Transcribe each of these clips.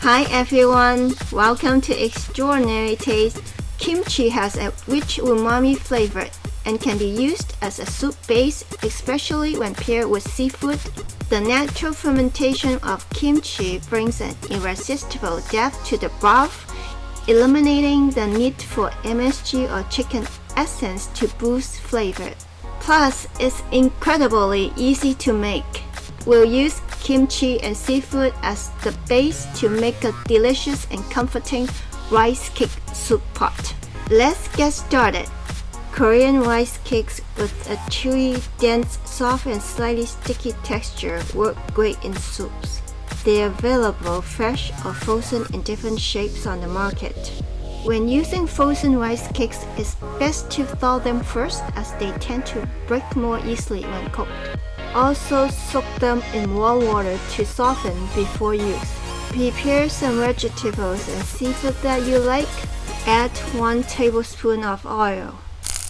Hi everyone, welcome to Extraordinary Taste. Kimchi has a rich umami flavor and can be used as a soup base, especially when paired with seafood. The natural fermentation of kimchi brings an irresistible depth to the broth, eliminating the need for MSG or chicken essence to boost flavor. Plus, it's incredibly easy to make. We'll use kimchi and seafood as the base to make a delicious and comforting rice cake soup pot. Let's get started. Korean rice cakes with a chewy, dense, soft and slightly sticky texture work great in soups. They're available fresh or frozen in different shapes on the market. When using frozen rice cakes, it's best to thaw them first as they tend to break more easily when cooked. Also soak them in warm water to soften before use. Prepare some vegetables and seafood that you like. Add 1 tablespoon of oil.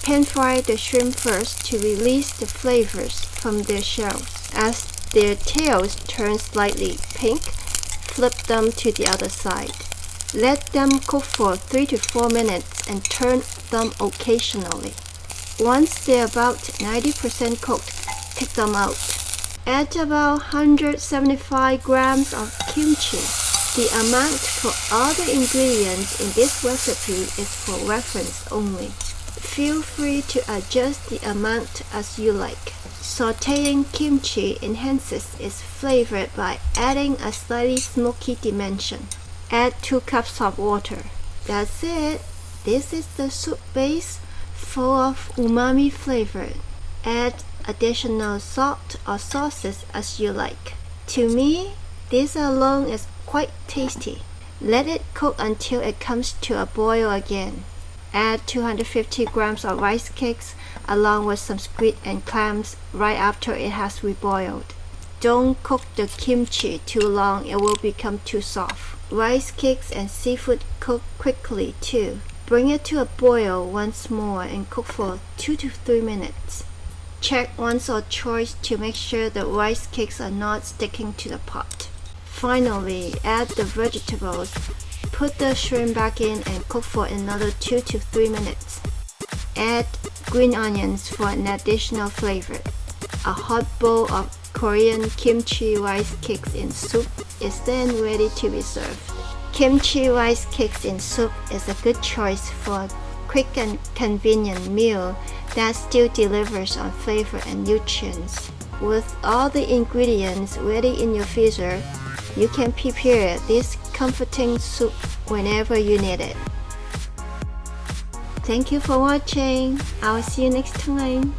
Pan fry the shrimp first to release the flavors from their shells. As their tails turn slightly pink, flip them to the other side. Let them cook for 3 to 4 minutes and turn them occasionally. Once they're about 90% cooked, take them out. Add about 175 grams of kimchi. The amount for all the ingredients in this recipe is for reference only. Feel free to adjust the amount as you like. Sautéing kimchi enhances its flavor by adding a slightly smoky dimension. Add 2 cups of water. That's it. This is the soup base full of umami flavor. Add additional salt or sauces as you like. To me, this alone is quite tasty. Let it cook until it comes to a boil again. Add 250 grams of rice cakes along with some squid and clams right after it has reboiled. Don't cook the kimchi too long, it will become too soft. Rice cakes and seafood cook quickly too. Bring it to a boil once more and cook for 2 to 3 minutes. Check once or twice to make sure the rice cakes are not sticking to the pot. Finally, add the vegetables. Put the shrimp back in and cook for another 2 to 3 minutes. Add green onions for an additional flavor. A hot bowl of Korean kimchi rice cakes in soup is then ready to be served. Kimchi rice cakes in soup is a good choice for a quick and convenient meal that still delivers on flavor and nutrients. With all the ingredients ready in your freezer, you can prepare this comforting soup whenever you need it. Thank you for watching. I'll see you next time.